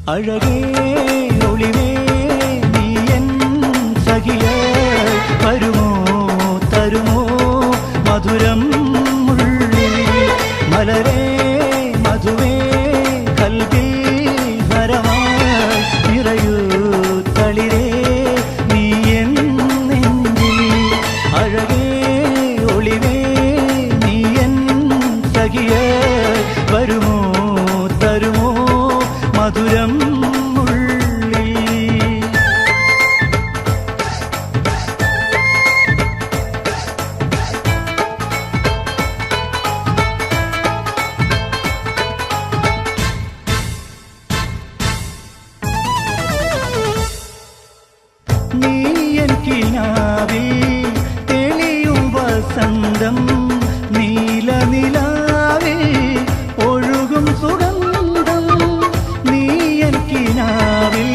അഴകേ ഒളിവേ നീ എൻ സഖിയായി വരുമോ തരുമോ മധുരം മുള്ളിൽ മലരേ മധുവേ കൽവിൽ ഹരമായി നിറയൂ തളിരേ നീ എൻ നെഞ്ചിൽ അഴകേ ഒളിവേ നീ എൻ സഖിയായി വരുമോ തരുമോ മധുരം നീയൻ കിനാവിൽ തെളിയും വസന്തം നീലനിലാവിൽ ഒഴുകും സുഗന്ധം നീയൻ കിനാവിൽ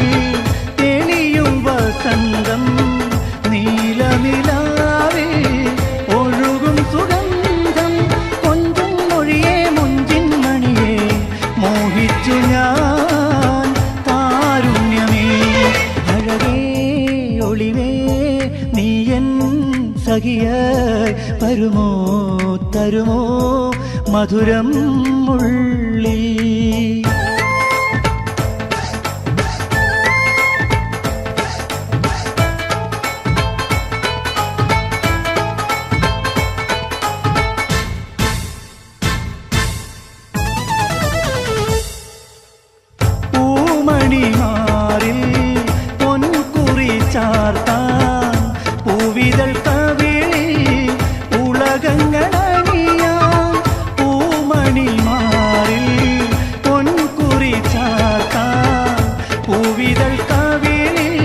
തെളിയും വസന്തം നീലനിലാവിൽ ഒഴുകും സുഗന്ധം കൊഞ്ചും മൊഴിയെ മുഞ്ചിൻ മണിയെ മോഹിച്ചു ഞാൻ താരുണ്യമേ അഴകേ ഒളിവേ നീ എൻ സഖിയായി വരുമോ തരുമോ മധുരം ഉള്ളിൽ പൂമണിമാറിൽ പൊൻകുറി ചാർത്താൻ പൂവിതൾ കവിളിൽ ഉലകങ്ങളണിയാൻ പൂമണിമാറിൽ പൊൻകുറി ചാർത്താൻ പൂവിതൾ കവിളിൽ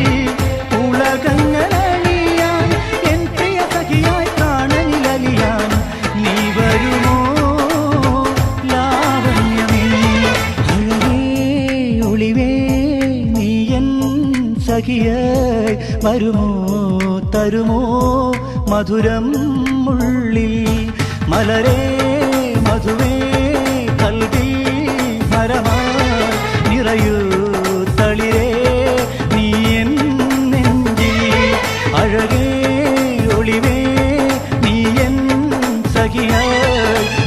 ഉലകങ്ങളണിയാൻ എൻ പ്രിയ സഖിയായി പ്രാണനിലലിയാൻ നീ വരുമോ ലാവണ്യമേ അഴകേ ഒളിവേ നീ എൻ സഖിയായി വരുമോ തരുമോ മധുരം ഉള്ളിൽ മലരേ മധുവേ കൽവിൽ ഹരമായി നിറയൂ തളിരേ നീ എൻ നെഞ്ചിൽ അഴകേ ഒളിവേ നീ എൻ സഖിയായി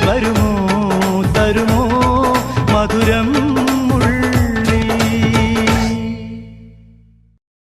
വരുമോ തരുമോ മധുരം